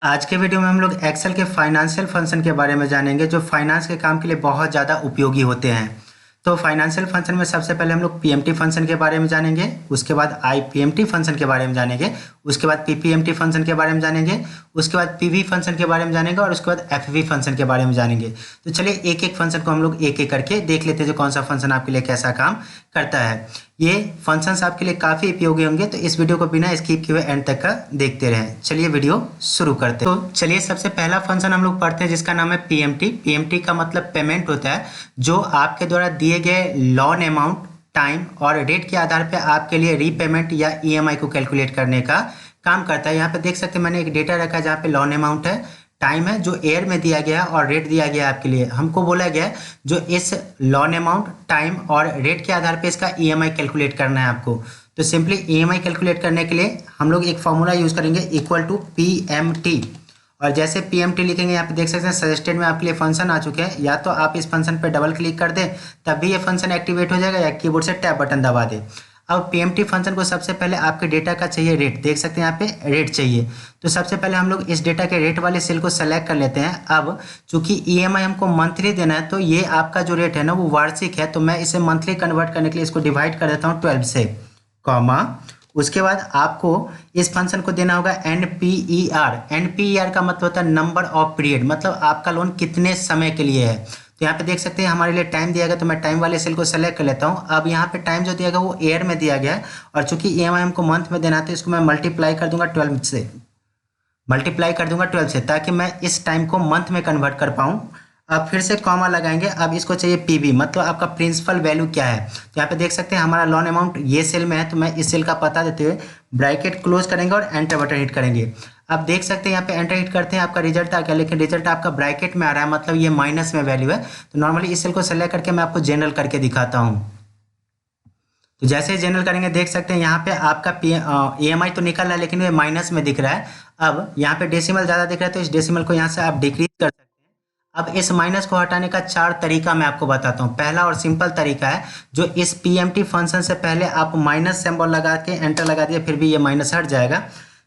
आज के वीडियो में हम लोग एक्सेल के फाइनेंशियल फंक्शन के बारे में जानेंगे जो फाइनेंस के काम के लिए बहुत ज़्यादा उपयोगी होते हैं। तो फाइनेंशियल फंक्शन में सबसे पहले हम लोग पीएमटी फंक्शन के बारे में जानेंगे, उसके बाद आईपीएमटी फंक्शन के बारे में जानेंगे, उसके बाद पीपीएमटी फंक्शन के बारे में जानेंगे, उसके बाद पीवी फंक्शन के बारे में जानेंगे और उसके बाद एफवी फंक्शन के बारे में जानेंगे। तो चलिए एक एक फंक्शन को हम लोग एक एक करके देख लेते हैं जो कौन सा फंक्शन आपके लिए कैसा काम करता है। ये फंक्शंस आपके लिए काफ़ी उपयोगी होंगे, तो इस वीडियो को बिना स्किप किए एंड तक का देखते रहें। चलिए वीडियो शुरू करते हैं। तो चलिए सबसे पहला फंक्शन हम लोग पढ़ते हैं जिसका नाम है पीएमटी। पीएमटी का मतलब पेमेंट होता है, जो आपके द्वारा दिए गए लोन अमाउंट, टाइम और रेट के आधार पर आपके लिए रीपेमेंट या ईएमआई को कैलकुलेट करने का काम करता है। यहाँ पे देख सकते हैं मैंने एक डेटा रखा है जहाँ पे लोन अमाउंट है, टाइम है जो एयर में दिया गया है और रेट दिया गया है आपके लिए। हमको बोला गया है जो इस लोन अमाउंट, टाइम और रेट के आधार पे इसका ईएमआई कैलकुलेट करना है आपको। तो सिंपली ईएमआई कैलकुलेट करने के लिए हम लोग एक फॉर्मूला यूज़ करेंगे इक्वल टू पीएमटी। और जैसे पीएमटी लिखेंगे यहाँ पे देख सकते हैं सजेस्टेड में आपके लिए फंक्शन आ चुके हैं। या तो आप इस फंक्शन पे डबल क्लिक कर दें तब भी ये फंक्शन एक्टिवेट हो जाएगा, या कीबोर्ड से टैब बटन दबा दें। अब पीएमटी फंक्शन को सबसे पहले आपके डेटा का चाहिए रेट, देख सकते हैं यहाँ पे रेट चाहिए। तो सबसे पहले हम लोग इस डेटा के रेट वाले सेल को सेलेक्ट कर लेते हैं। अब चूंकि ईएमआई हमको मंथली देना है, तो ये आपका जो रेट है ना वो वार्षिक है, तो मैं इसे मंथली कन्वर्ट करने के लिए इसको डिवाइड कर देता हूँ 12 से, कॉमा। उसके बाद आपको इस फंक्शन को देना होगा एनपीईआर। एनपीईआर का मतलब होता है नंबर ऑफ पीरियड, मतलब आपका लोन कितने समय के लिए है। तो यहाँ पे देख सकते हैं हमारे लिए टाइम दिया गया, तो मैं टाइम वाले सेल को सेलेक्ट कर लेता हूँ। अब यहाँ पे टाइम जो दिया गया वो ईयर में दिया गया है, और चूंकि ईएमआई हमको मंथ में देना है तो इसको मैं मल्टीप्लाई कर दूंगा 12 से, ताकि मैं इस टाइम को मंथ में कन्वर्ट कर पाऊँ। अब फिर से कॉमा लगाएंगे। अब इसको चाहिए पीवी, मतलब आपका प्रिंसिपल वैल्यू क्या है। तो यहाँ पे देख सकते हैं हमारा लोन अमाउंट ये सेल में है, तो मैं इस सेल का पता देते हुए ब्रैकेट क्लोज करेंगे और एंटर बटन हिट करेंगे। अब देख सकते हैं यहाँ पे एंटर हिट करते हैं, आपका रिजल्ट आ गया, लेकिन रिजल्ट आपका ब्रैकेट में आ रहा है, मतलब ये माइनस में वैल्यू है। तो नॉर्मली इस सेल को सेलेक्ट करके मैं आपको जनरल करके दिखाता हूँ। तो जैसे ही जनरल करेंगे देख सकते हैं यहाँ पे आपका ईएमआई तो निकल रहा है, लेकिन ये माइनस में दिख रहा है। अब यहाँ पे डेसिमल ज़्यादा दिख रहा है, तो इस डेसिमल को यहाँ से आप डिक्रीज कर सकते हैं। अब इस माइनस को हटाने का 4 तरीका मैं आपको बताता हूँ। पहला और सिंपल तरीका है, जो इस पीएमटी फंक्शन से पहले आप माइनस सिंबल लगा के एंटर लगा दिए, फिर भी ये माइनस हट जाएगा।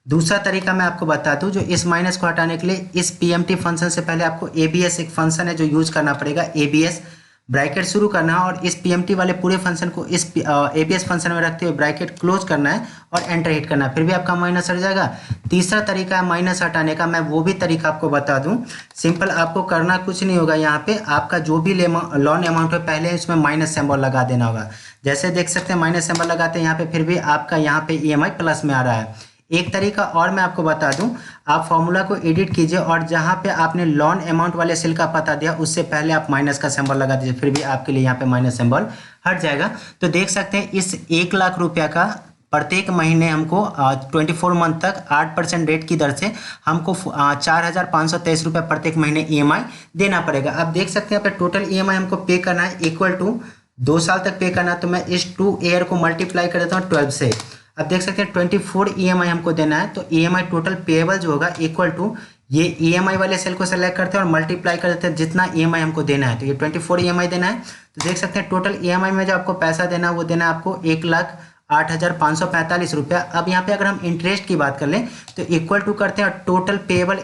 दूसरा तरीका मैं आपको बता दूं, जो इस माइनस को हटाने के लिए इस पीएमटी फंक्शन से पहले आपको एबीएस एक फंक्शन है जो यूज करना पड़ेगा। एबीएस ब्रैकेट शुरू करना है और इस पीएमटी वाले पूरे फंक्शन को इस एबीएस फंक्शन में रखते हुए ब्रैकेट क्लोज करना है और एंटर हिट करना है, फिर भी आपका माइनस हट जाएगा। तीसरा तरीका है माइनस हटाने का, मैं वो भी तरीका आपको बता दूं। सिंपल आपको करना कुछ नहीं होगा, यहाँ पे आपका जो भी लोन अमाउंट है पहले इसमें माइनस सिंबल लगा देना होगा। जैसे देख सकते हैं माइनस सिंबल लगाते हैं यहाँ पे, फिर भी आपका यहाँ पे ईएमआई प्लस में आ रहा है। एक तरीका और मैं आपको बता दूं, आप फॉर्मूला को एडिट कीजिए और जहां पे आपने लोन अमाउंट वाले सेल का पता दिया उससे पहले आप माइनस का सिंबल लगा दीजिए, फिर भी आपके लिए यहाँ पे माइनस सिंबल हट जाएगा। तो देख सकते हैं इस 1 लाख रुपया का प्रत्येक महीने हमको 24 मंथ तक 8% रेट की दर से हमको 4,523 रुपये प्रत्येक महीने ईएमआई देना पड़ेगा। अब देख सकते हैं यहाँ पे टोटल ईएमआई हमको पे करना है इक्वल टू 2 साल तक पे करना है, तो मैं इस 2 ईयर को मल्टीप्लाई कर देता हूँ 12 से। अब देख सकते हैं 24 ईएमआई हमको देना है, तो ईएमआई टोटल पेएबल जो होगा इक्वल टू ये ईएमआई वाले सेल को सेलेक्ट करते हैं और मल्टीप्लाई कर देते हैं जितना ईएमआई हमको देना है। तो ये 24 ईएमआई देना है। तो देख सकते हैं टोटल ईएमआई में जो आपको पैसा देना है वो देना है आपको 1,08,545 रुपया। अब यहाँ पे अगर हम इंटरेस्ट की बात कर लें तो इक्वल टू करते हैं और टोटल पेएबल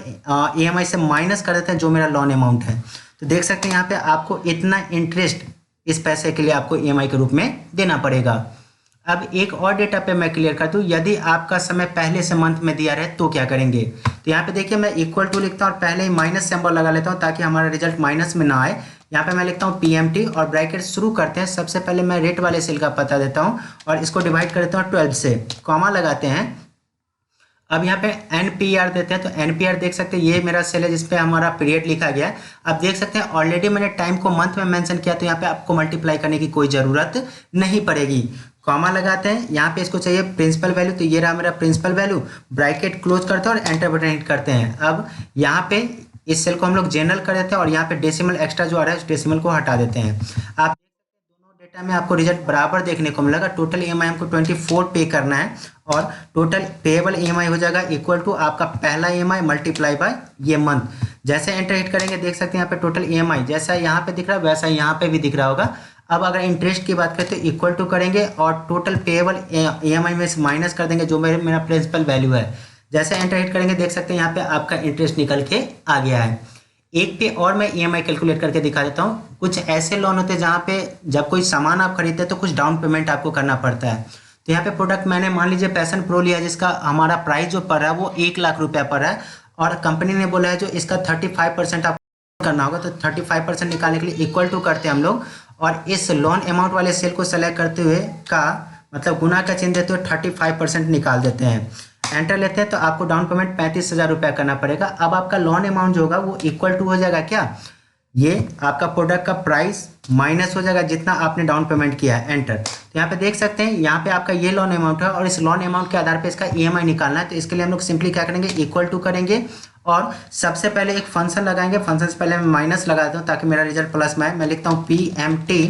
ईएमआई से माइनस कर देते हैं जो मेरा लोन अमाउंट है। तो देख सकते हैं यहाँ पे आपको इतना इंटरेस्ट इस पैसे के लिए आपको ईएमआई के रूप में देना पड़ेगा। अब एक और डेटा पे मैं क्लियर कर दूं, यदि आपका समय पहले से मंथ में दिया रहे तो क्या करेंगे। तो यहाँ पे देखिए मैं इक्वल टू लिखता हूँ और पहले ही माइनस सिंबल लगा लेता हूँ ताकि हमारा रिजल्ट माइनस में ना आए। यहाँ पे मैं लिखता हूँ पीएमटी और ब्रैकेट शुरू करते हैं। सबसे पहले मैं रेट वाले सेल का पता देता हूँ और इसको डिवाइड कर देता हूँ 12 से, कॉमा लगाते हैं। अब यहाँ पे एनपीआर देते हैं, तो एनपीआर देख सकते हैं ये मेरा सेल है जिसपे हमारा पीरियड लिखा गया है। अब देख सकते हैं ऑलरेडी मैंने टाइम को मंथ में मेंशन किया, तो यहाँ पे आपको मल्टीप्लाई करने की कोई ज़रूरत नहीं पड़ेगी। कॉमा लगाते हैं, यहाँ पे इसको चाहिए प्रिंसिपल वैल्यू, तो ये रहा मेरा प्रिंसिपल वैल्यू। ब्रैकेट क्लोज करते हैं और एंटर बटन हिट करते हैं। अब यहाँ पे इस सेल को हम लोग जनरल कर देते हैं और यहाँ पे डेसिमल एक्स्ट्रा जो आ रहा है उस डेसिमल को हटा देते हैं। आप डेटा में आपको रिजल्ट बराबर देखने को मिलेगा। टोटल ईएमआई हमको 24 पे करना है और टोटल पेएबल ईएमआई हो जाएगा इक्वल टू आपका पहला ईएमआई मल्टीप्लाई बाय ये मंथ। जैसे एंटर हिट करेंगे देख सकते हैं यहाँ पे टोटल ईएमआई जैसा यहाँ पे दिख रहा है वैसा यहाँ पे भी दिख रहा होगा। अब अगर इंटरेस्ट की बात करें तो इक्वल टू करेंगे और टोटल पेएबल ईएमआई में से माइनस कर देंगे जो मेरा प्रिंसिपल वैल्यू है। जैसे एंटर हिट करेंगे देख सकते हैं यहाँ पे आपका इंटरेस्ट निकल के आ गया है। एक पे और मैं ईएमआई कैलकुलेट करके दिखा देता हूँ। कुछ ऐसे लोन होते हैं जहाँ पे जब कोई सामान आप खरीदते हैं तो कुछ डाउन पेमेंट आपको करना पड़ता है। तो यहाँ पे प्रोडक्ट मैंने मान लीजिए पैशन प्रो लिया जिसका हमारा प्राइस जो पड़ रहा है वो 1 लाख रुपया पड़ रहा है और कंपनी ने बोला है जो इसका 35% आपको करना होगा। तो 35% निकालने के लिए इक्वल टू करते हैं हम लोग और इस लोन अमाउंट वाले सेल को सेलेक्ट करते हुए का मतलब गुना का चिन्ह देते हुए 35% निकाल देते हैं। एंटर लेते हैं तो आपको डाउन पेमेंट 35,000 रुपया करना पड़ेगा। अब आपका लोन अमाउंट जो होगा वो इक्वल टू हो जाएगा क्या, ये आपका प्रोडक्ट का प्राइस माइनस हो जाएगा जितना आपने डाउन पेमेंट किया है। एंटर। तो यहाँ पे देख सकते हैं यहाँ पे आपका ये लोन अमाउंट है और इस लोन अमाउंट के आधार पे इसका ईएमआई निकालना है। तो इसके लिए हम लोग सिंपली क्या करेंगे, इक्वल टू करेंगे और सबसे पहले एक फंक्शन लगाएंगे। फंक्शन से पहले मैं माइनस लगा देता हूँ ताकि मेरा रिजल्ट प्लस में आए। मैं लिखता हूँ PMT,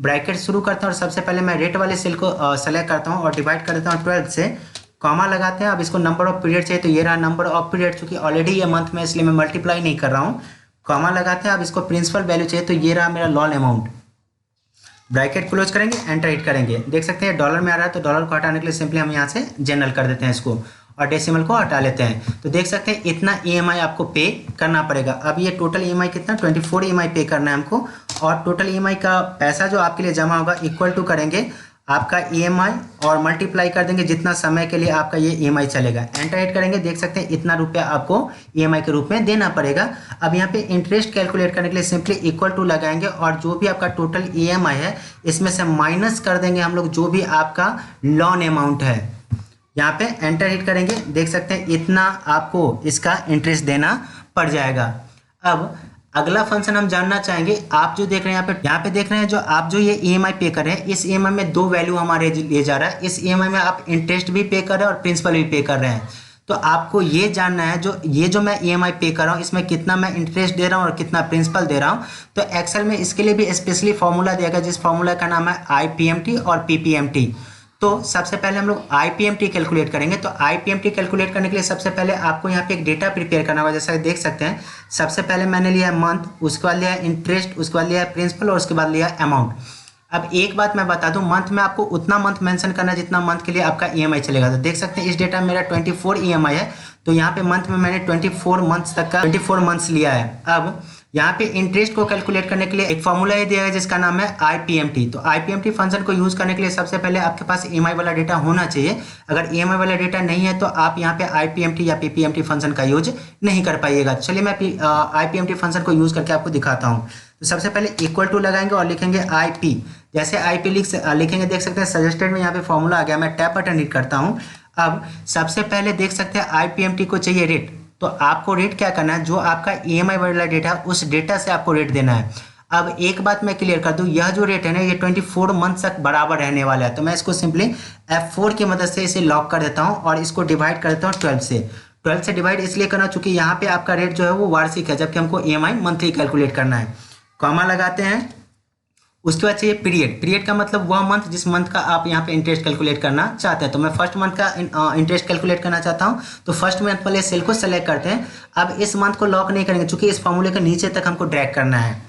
ब्रैकेट शुरू करता हूँ और सबसे पहले मैं रेट वाले सेल को सेलेक्ट करता हूँ और डिवाइड कर देता हूँ 12 से, कॉमा लगाते हैं। अब इसको नंबर ऑफ पीरियड चाहिए तो ये रहा नंबर ऑफ पीरियड, चूंकि ऑलरेडी ये मंथ में इसलिए मैं मल्टीप्लाई नहीं कर रहा हूँ। कॉमा लगाते हैं। अब इसको प्रिंसिपल वैल्यू चाहिए तो ये रहा मेरा लोन अमाउंट, ब्रैकेट क्लोज करेंगे, एंटर हिट करेंगे। देख सकते हैं डॉलर में आ रहा है तो डॉलर को हटाने के लिए सिंपली हम यहाँ से जनरल कर देते हैं इसको और डेसिमल को हटा लेते हैं। तो देख सकते हैं इतना ईएमआई आपको पे करना पड़ेगा। अब ये टोटल ईएमआई कितना 24 ईएमआई पे करना है हमको और टोटल ईएमआई का पैसा जो आपके लिए जमा होगा इक्वल टू करेंगे आपका ईएमआई और मल्टीप्लाई कर देंगे जितना समय के लिए आपका ये ईएमआई चलेगा। एंटर हिट करेंगे, देख सकते हैं इतना रुपया आपको ईएमआई के रूप में देना पड़ेगा। अब यहाँ पे इंटरेस्ट कैलकुलेट करने के लिए सिंपली इक्वल टू लगाएंगे और जो भी आपका टोटल ईएमआई है इसमें से माइनस कर देंगे हम लोग जो भी आपका लोन अमाउंट है। यहाँ पे एंटर हिट करेंगे, देख सकते हैं इतना आपको इसका इंटरेस्ट देना पड़ जाएगा। अब अगला फंक्शन हम जानना चाहेंगे, आप जो देख रहे हैं यहाँ पे देख रहे हैं जो आप जो ये ईएमआई पे कर रहे हैं इस ईएमआई में दो वैल्यू हमारे लिए जा रहा है। इस ईएमआई में आप इंटरेस्ट भी पे कर रहे हैं और प्रिंसिपल भी पे कर रहे हैं। तो आपको ये जानना है जो मैं ईएमआई पे कर रहा हूँ इसमें कितना मैं इंटरेस्ट दे रहा हूँ और कितना प्रिंसिपल दे रहा हूँ। तो एक्सेल में इसके लिए भी स्पेशली फॉर्मूला दिया गया जिस फॉर्मूला का नाम है IPMT और PPMT। तो सबसे पहले हम लोग IPMT कैलकुलेट करेंगे। तो IPMT कैलकुलेट करने के लिए सबसे पहले आपको यहाँ पे एक डेटा प्रिपेयर करना होगा। जैसा देख सकते हैं सबसे पहले मैंने लिया है मंथ, उसके बाद लिया है इंटरेस्ट, उसके बाद लिया है प्रिंसिपल और उसके बाद लिया है अमाउंट। अब एक बात मैं बता दूं, मंथ में आपको उतना मंथ मेंशन करना है जितना मंथ के लिए आपका ईएमआई चलेगा। तो देख सकते हैं इस डेटा में मेरा 24 ईएमआई है तो यहाँ पे मंथ में मैंने 24 मंथ्स तक का 24 मंथ्स लिया है। अब यहाँ पे इंटरेस्ट को कैलकुलेट करने के लिए एक फॉर्मूला ये दिया है जिसका नाम है IPMT। तो IPMT फंक्शन को यूज करने के लिए सबसे पहले आपके पास ईएमआई वाला डेटा होना चाहिए। अगर ईएमआई वाला डेटा नहीं है तो आप यहाँ पे IPMT या PPMT फंक्शन का यूज नहीं कर पाइएगा। चलिए मैं IPMT फंक्शन को यूज करके आपको दिखाता हूँ। तो सबसे पहले इक्वल टू लगाएंगे और लिखेंगे IP। जैसे IP लिखेंगे देख सकते हैं सजेस्टेड में यहाँ पे फॉर्मूला आ गया। मैं टैप बटन हिट करता हूँ। अब सबसे पहले देख सकते हैं IPMT को चाहिए रेट। तो आपको रेट क्या करना है, जो आपका ईएमआई वाला डेटा उस डेटा से आपको रेट देना है। अब एक बात मैं क्लियर कर दूं, यह जो रेट है ना ये 24 मंथ तक बराबर रहने वाला है। तो मैं इसको सिंपली F4 की मदद से इसे लॉक कर देता हूं और इसको डिवाइड कर देता हूं 12 से। 12 से डिवाइड इसलिए करना चूंकि यहाँ पे आपका रेट जो है वो वार्षिक है जबकि हमको ईएमआई मंथली कैलकुलेट करना है। कॉमा लगाते हैं, उसके बाद चाहिए पीरियड। पीरियड का मतलब वह मंथ जिस मंथ का आप यहाँ पे इंटरेस्ट कैलकुलेट करना चाहते हैं। तो मैं फर्स्ट मंथ का इंटरेस्ट कैलकुलेट करना चाहता हूँ तो फर्स्ट मंथ वाले सेल को सेलेक्ट करते हैं। अब इस मंथ को लॉक नहीं करेंगे क्योंकि इस फॉर्मूले के नीचे तक हमको ड्रैग करना है।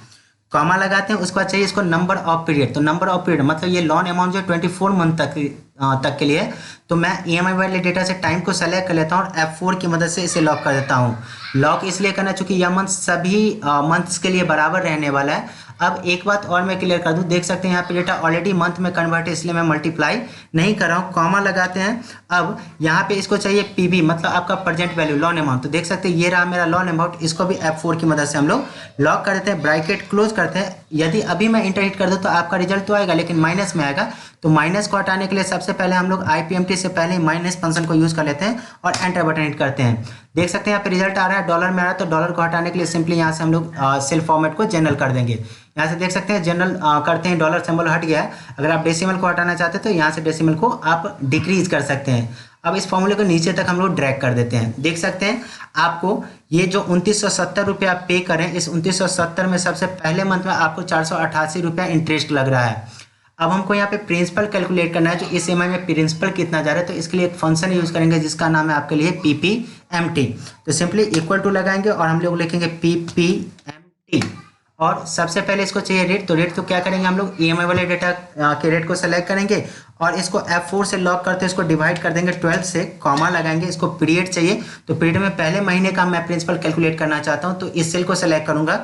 कॉमा लगाते हैं, उसके बाद चाहिए इसको नंबर ऑफ पीरियड। तो नंबर ऑफ पीरियड मतलब ये लोन अमाउंट जो 24 मंथ तक के लिए। तो मैं ईएमआई वाले डेटा से टाइम को सेलेक्ट कर लेता हूँ और F4 की मदद से इसे लॉक कर देता हूँ। लॉक इसलिए करना चूंकि यह मंथ सभी मंथ्स के लिए बराबर रहने वाला है। अब एक बात और मैं क्लियर कर दूं, देख सकते हैं यहाँ पे डेटा ऑलरेडी मंथ में कन्वर्ट है इसलिए मैं मल्टीप्लाई नहीं कर रहा हूँ। कॉमा लगाते हैं। अब यहाँ पे इसको चाहिए PB मतलब आपका प्रेजेंट वैल्यू लोन अमाउंट। तो देख सकते हैं ये रहा मेरा लोन अमाउंट, इसको भी F4 की मदद से हम लोग लॉक कर देते हैं, ब्रैकेट क्लोज करते हैं। यदि अभी मैं इंटर हिट कर दूँ तो आपका रिजल्ट तो आएगा लेकिन माइनस में आएगा। तो माइनस को हटाने के लिए सबसे पहले हम लोग IPMT से पहले माइनस फंक्शन को यूज कर लेते हैं और एंटर बटन हिट करते हैं। देख सकते हैं यहाँ पे रिजल्ट आ रहा है, डॉलर में आ रहा है। तो डॉलर को हटाने के लिए सिंपली यहाँ से हम लोग सेल फॉर्मेट को जनरल कर देंगे। यहाँ से देख सकते हैं जनरल करते हैं, डॉलर सिंबल हट गया है। अगर आप डेसिमल को हटाना चाहते हैं तो यहाँ से डेसिमल को आप डिक्रीज कर सकते हैं। अब इस फॉर्मूले को नीचे तक हम लोग ड्रैग कर देते हैं। देख सकते हैं आपको ये जो 2970 रुपये आप पे करें, इस 2970 में सबसे पहले मंथ में आपको 488 रुपया इंटरेस्ट लग रहा है। अब हमको यहाँ पे प्रिंसिपल कैलकुलेट करना है, जो इस ईएमआई में प्रिंसिपल कितना जा रहा है। तो इसके लिए एक फंक्शन यूज करेंगे जिसका नाम है आपके लिए PPMT। तो सिंपली इक्वल टू लगाएंगे और हम लोग लिखेंगे PPMT और सबसे पहले इसको चाहिए रेट। तो रेट तो क्या करेंगे हम लोग ईएमआई वाले डेटा के रेट को सेलेक्ट करेंगे और इसको F4 से लॉक करते हैं, इसको डिवाइड कर देंगे 12 से, कॉमा लगाएंगे, इसको पीरियड चाहिए तो पीरियड में पहले महीने का मैं प्रिंसिपल कैलकुलेट करना चाहता हूं तो इस सेल को सेलेक्ट करूंगा,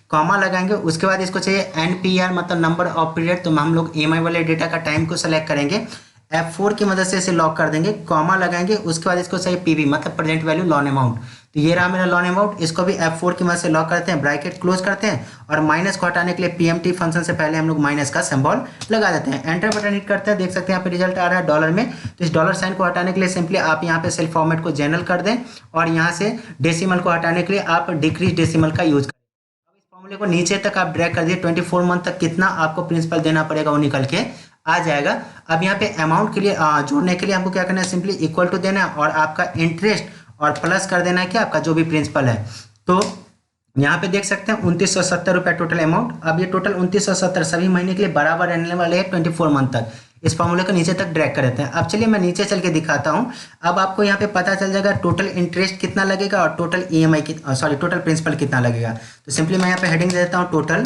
कॉमा लगाएंगे। उसके बाद इसको चाहिए NPR मतलब नंबर ऑफ पीरियड, तो हम लोग EMI वाले डेटा का टाइम को सेलेक्ट करेंगे, F4 की मदद से इसे लॉक कर देंगे, कॉमा लगाएंगे। उसके बाद इसको चाहिए PV मतलब प्रेजेंट वैल्यू लोन अमाउंट, तो ये रहा मेरा लोन अमाउंट, इसको भी F4 की मदद से लॉक करते हैं, ब्रैकेट क्लोज करते हैं और माइनस को हटाने के लिए PMT फंक्शन से पहले हम लोग माइनस का सिंबल लगा देते हैं, एंटर बटन हिट करते हैं। देख सकते हैं यहाँ पे रिजल्ट आ रहा है डॉलर में, तो इस डॉलर साइन को हटाने के लिए सिंपली आप यहाँ पे सेल फॉर्मेट को जनरल कर दें और यहाँ से डेसिमल को हटाने के लिए आप डिक्रीज डेसिमल का यूज करें। अब इस फॉर्मूले को नीचे तक आप ड्रैग कर दिए, 24 मंथ तक कितना आपको प्रिंसिपल देना पड़ेगा वो निकल के आ जाएगा। अब यहाँ पे अमाउंट के लिए जोड़ने के लिए हमको क्या करना है, सिंपली इक्वल टू देना है और आपका इंटरेस्ट और प्लस कर देना है कि आपका जो भी प्रिंसिपल है। तो यहाँ पे देख सकते हैं 2970 रुपये टोटल अमाउंट। अब ये टोटल 2970 सभी महीने के लिए बराबर रहने वाले हैं 24 मंथ तक। इस फॉर्मूले को नीचे तक ड्रैग कर देते हैं। अब चलिए मैं नीचे चल के दिखाता हूँ। अब आपको यहाँ पे पता चल जाएगा टोटल इंटरेस्ट कितना लगेगा और टोटल EMI टोटल प्रिंसिपल कितना लगेगा। तो सिंपली मैं यहाँ पे हेडिंग दे देता हूँ टोटल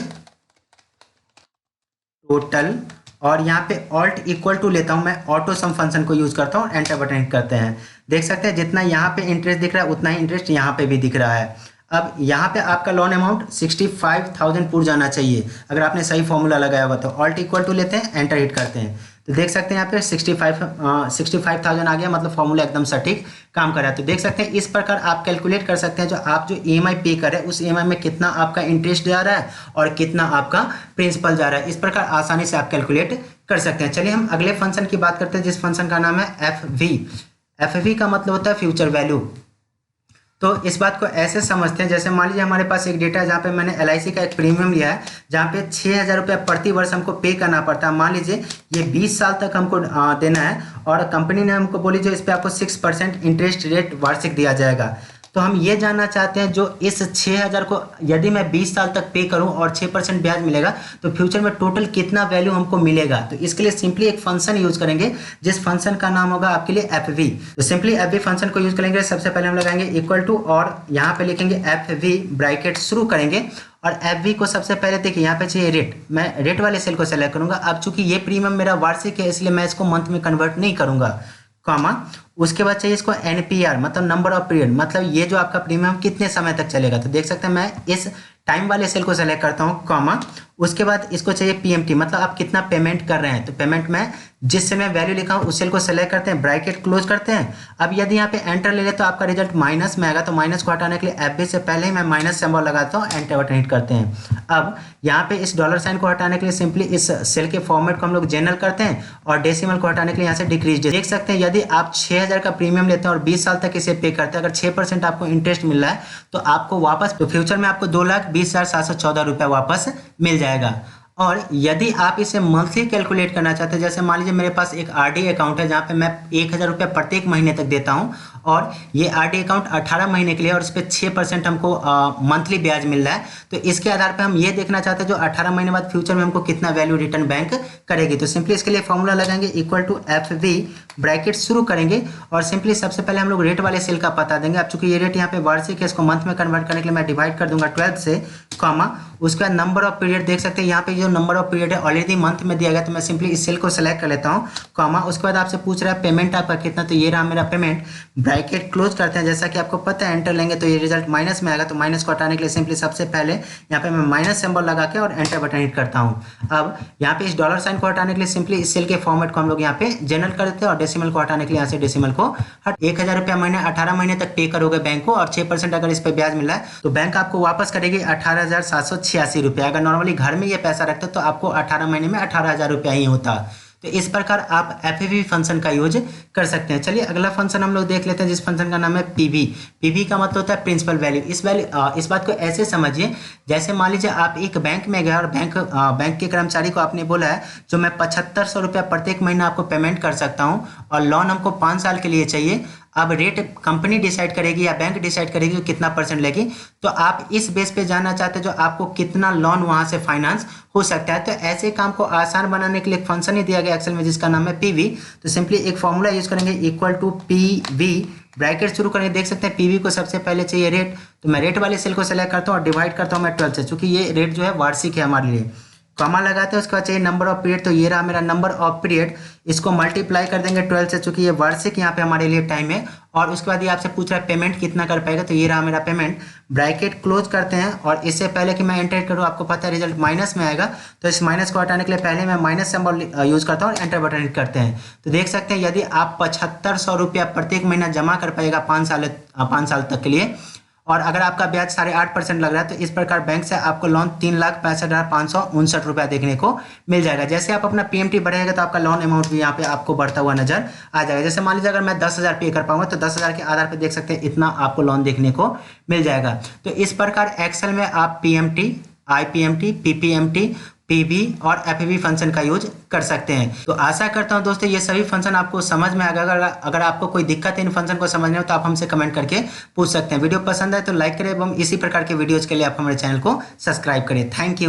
और यहाँ पे ऑल्ट इक्वल टू लेता हूँ, मैं ऑटो सम फंक्शन को यूज करता हूँ, एंटर बटन हिट करते हैं। देख सकते हैं जितना यहाँ पे इंटरेस्ट दिख रहा है उतना ही इंटरेस्ट यहाँ पे भी दिख रहा है। अब यहाँ पे आपका लोन अमाउंट 65,000 पूर जाना चाहिए अगर आपने सही फॉर्मूला लगाया हुआ, तो ऑल्ट इक्वल टू लेते हैं, एंटर हिट करते हैं, तो देख सकते हैं यहाँ पे 65,000 आ गया, मतलब फॉर्मूला एकदम सटीक काम कर रहा है। तो देख सकते हैं इस प्रकार आप कैलकुलेट कर सकते हैं जो आप जो EMI पे करें उस EMI में कितना आपका इंटरेस्ट जा रहा है और कितना आपका प्रिंसिपल जा रहा है। इस प्रकार आसानी से आप कैलकुलेट कर सकते हैं। चलिए हम अगले फंक्शन की बात करते हैं जिस फंक्शन का नाम है FV का मतलब होता है फ्यूचर वैल्यू। तो इस बात को ऐसे समझते हैं, जैसे मान लीजिए हमारे पास एक डेटा है जहाँ पे मैंने LIC का एक प्रीमियम लिया है जहाँ पे 6,000 रुपये प्रति वर्ष हमको पे करना पड़ता है। मान लीजिए ये 20 साल तक हमको देना है और कंपनी ने हमको बोली जो इस पर आपको 6% इंटरेस्ट रेट वार्षिक दिया जाएगा। तो हम ये जानना चाहते हैं जो इस 6,000 को यदि मैं 20 साल तक पे करूं और 6% ब्याज मिलेगा तो फ्यूचर में टोटल कितना वैल्यू हमको मिलेगा। तो इसके लिए सिंपली एक फंक्शन यूज करेंगे जिस फंक्शन का नाम होगा आपके लिए FV। तो सिंपली FV फंक्शन को यूज करेंगे। सबसे पहले हम लगाएंगे इक्वल टू और यहाँ पे लिखेंगे FV, ब्रैकेट शुरू करेंगे और FV को सबसे पहले देखिए यहाँ पे चाहिए रेट, मैं रेट वाले सेल को सेलेक्ट करूंगा। अब चूंकि ये प्रीमियम मेरा वार्षिक है इसलिए मैं इसको मंथ में कन्वर्ट नहीं करूंगा, कॉमा। उसके बाद चाहिए इसको NPR मतलब नंबर ऑफ पीरियड, मतलब ये जो आपका प्रीमियम कितने समय तक चलेगा। तो देख सकते हैं मैं इस टाइम वाले सेल को सेलेक्ट करता हूँ, कॉमा। उसके बाद इसको चाहिए PMT मतलब आप कितना पेमेंट कर रहे हैं। तो पेमेंट में जिस समय वैल्यू लिखा हूँ उस सेल को सेलेक्ट करते हैं, ब्रैकेट क्लोज करते हैं। अब यदि यहाँ पे एंटर ले ले तो आपका रिजल्ट माइनस में आएगा, तो माइनस को हटाने के लिए FV से पहले ही मैं माइनस सिंबल लगाता हूँ, एंटर बटन हिट करते हैं। अब यहाँ पे इस डॉलर साइन को हटाने के लिए सिंपली इस सेल के फॉर्मेट को हम लोग जनरल करते हैं और डेसिमल को हटाने के लिए यहाँ से डिक्रीज। देख सकते हैं यदि आप 6,000 का प्रीमियम लेते हैं और 20 साल तक इसे पे करते हैं, अगर 6% आपको इंटरेस्ट मिल रहा है तो आपको वापस तो फ्यूचर में आपको 2,20,714 रुपये वापस मिल जाएगा। और यदि आप इसे मंथली कैलकुलेट करना चाहते हैं, जैसे मान लीजिए मेरे पास एक RD अकाउंट है जहाँ पे मैं 1,000 रुपये प्रत्येक महीने तक देता हूँ और ये RD अकाउंट 18 महीने के लिए और इस पर 6% हमको मंथली ब्याज मिल रहा है। तो इसके आधार पे हम ये देखना चाहते हैं जो 18 महीने बाद फ्यूचर में हमको कितना वैल्यू रिटर्न बैंक करेगी। तो सिंपली इसके लिए फॉर्मूला लगाएंगे इक्वल टू FV, ब्रैकेट शुरू करेंगे और सिंपली सबसे पहले हम लोग रेट वाले सेल का पता देंगे। अब चूंकि ये रेट यहाँ पे वार्षिक है इसको मंथ में कन्वर्ट करने के लिए मैं डिवाइड कर दूंगा 12 से, कॉमा। उसके बाद नंबर ऑफ पीरियड देख सकते हैं यहाँ पे जो नंबर ऑफ पीरियड है ऑलरेडी मंथ में दिया गया, तो मैं सिंपली इस सेल को सेलेक्ट कर लेता हूँ, कॉमा। उसके बाद आपसे पूछ रहा है पेमेंट आपका कितना, तो ये रहा मेरा पेमेंट, ब्रैकेट क्लोज करते हैं। जैसा कि आपको पता है एंटर लेंगे तो ये रिजल्ट माइनस में आएगा, तो माइनस को हटाने के लिए सिंपली सबसे पहले यहाँ पे मैं माइनस सिंबल लगा के और एंटर बटन हिट करता हूँ। अब यहाँ पे इस डॉलर साइन को हटाने के लिए सिंपली इस सेल के फॉर्मेट को हम लोग यहाँ पे जनरल कर देते हैं और डेसिमल को हटाने के लिए यहाँ से डेसिमल को 1,000 रुपया महीने 18 महीने तक पे करोगे बैंक को और 6% अगर इस पर ब्याज मिल रहा है तो बैंक आपको वापस करेगी 18,786 रुपया। अगर नॉर्मली घर में ये पैसा रखते तो आपको 18 महीने में 18,000 रुपया ही होता। तो इस प्रकार आप FV फंक्शन का यूज कर सकते हैं। चलिए अगला फंक्शन हम लोग देख लेते हैं जिस फंक्शन का नाम है PV का मतलब होता है प्रिंसिपल वैल्यू। इस बात को ऐसे समझिए, जैसे मान लीजिए आप एक बैंक में गए और बैंक के कर्मचारी को आपने बोला है जो मैं 7,500 रुपया प्रत्येक महीना आपको पेमेंट कर सकता हूँ और लोन हमको 5 साल के लिए चाहिए। अब रेट कंपनी डिसाइड करेगी या बैंक डिसाइड करेगी कि कितना परसेंट लेगी, तो आप इस बेस पे जानना चाहते हैं जो आपको कितना लोन वहां से फाइनेंस हो सकता है। तो ऐसे काम को आसान बनाने के लिए एक फंक्शन ही दिया गया एक्सेल में जिसका नाम है PV। तो सिंपली एक फॉर्मूला यूज करेंगे इक्वल टू PV, ब्रैकेट शुरू करेंगे। देख सकते हैं PV को सबसे पहले चाहिए रेट, तो मैं रेट वाले सेल को सेलेक्ट करता हूँ और डिवाइड करता हूँ मैं 12 से, चूंकि ये रेट जो है वार्षिक है हमारे लिए, कॉमा लगाते हैं, उसके बाद चाहिए नंबर ऑफ पीरियड, तो ये रहा मेरा नंबर ऑफ पीरियड। इसको मल्टीप्लाई कर देंगे 12 से, चूंकि ये वार्षिक यहाँ पे हमारे लिए टाइम है। और उसके बाद ये आपसे पूछ रहा है पेमेंट कितना कर पाएगा, तो ये रहा मेरा पेमेंट। ब्रैकेट क्लोज करते हैं और इससे पहले कि मैं एंटर करूँ, आपको पता है रिजल्ट माइनस में आएगा, तो इस माइनस को हटाने के लिए पहले मैं माइनस सिंबल यूज करता हूँ और एंटर बटन हिट करते हैं। तो देख सकते हैं यदि आप 7500 रुपया प्रत्येक महीना जमा कर पाएगा 5 साल तक के लिए, और अगर आपका ब्याज 8.5% लग रहा है, तो इस प्रकार बैंक से आपको लोन 3,65,559 रुपया देखने को मिल जाएगा। जैसे आप अपना पीएमटी बढ़ेगा तो आपका लोन अमाउंट भी यहाँ पे आपको बढ़ता हुआ नजर आ जाएगा। जैसे मान लीजिए अगर मैं 10,000 पे कर पाऊंगा, तो 10,000 के आधार पर देख सकते हैं इतना आपको लोन देखने को मिल जाएगा। तो इस प्रकार एक्सेल में आप पीएमटी, आईपीएमटी, पीपीएमटी, पीवी और एफवी फंक्शन का यूज कर सकते हैं। तो आशा करता हूं दोस्तों ये सभी फंक्शन आपको समझ में आ गया। अगर आपको कोई दिक्कत है इन फंक्शन को समझने में, तो आप हमसे कमेंट करके पूछ सकते हैं। वीडियो पसंद है तो लाइक करें एवं इसी प्रकार के वीडियोज के लिए आप हमारे चैनल को सब्सक्राइब करें। Thank you.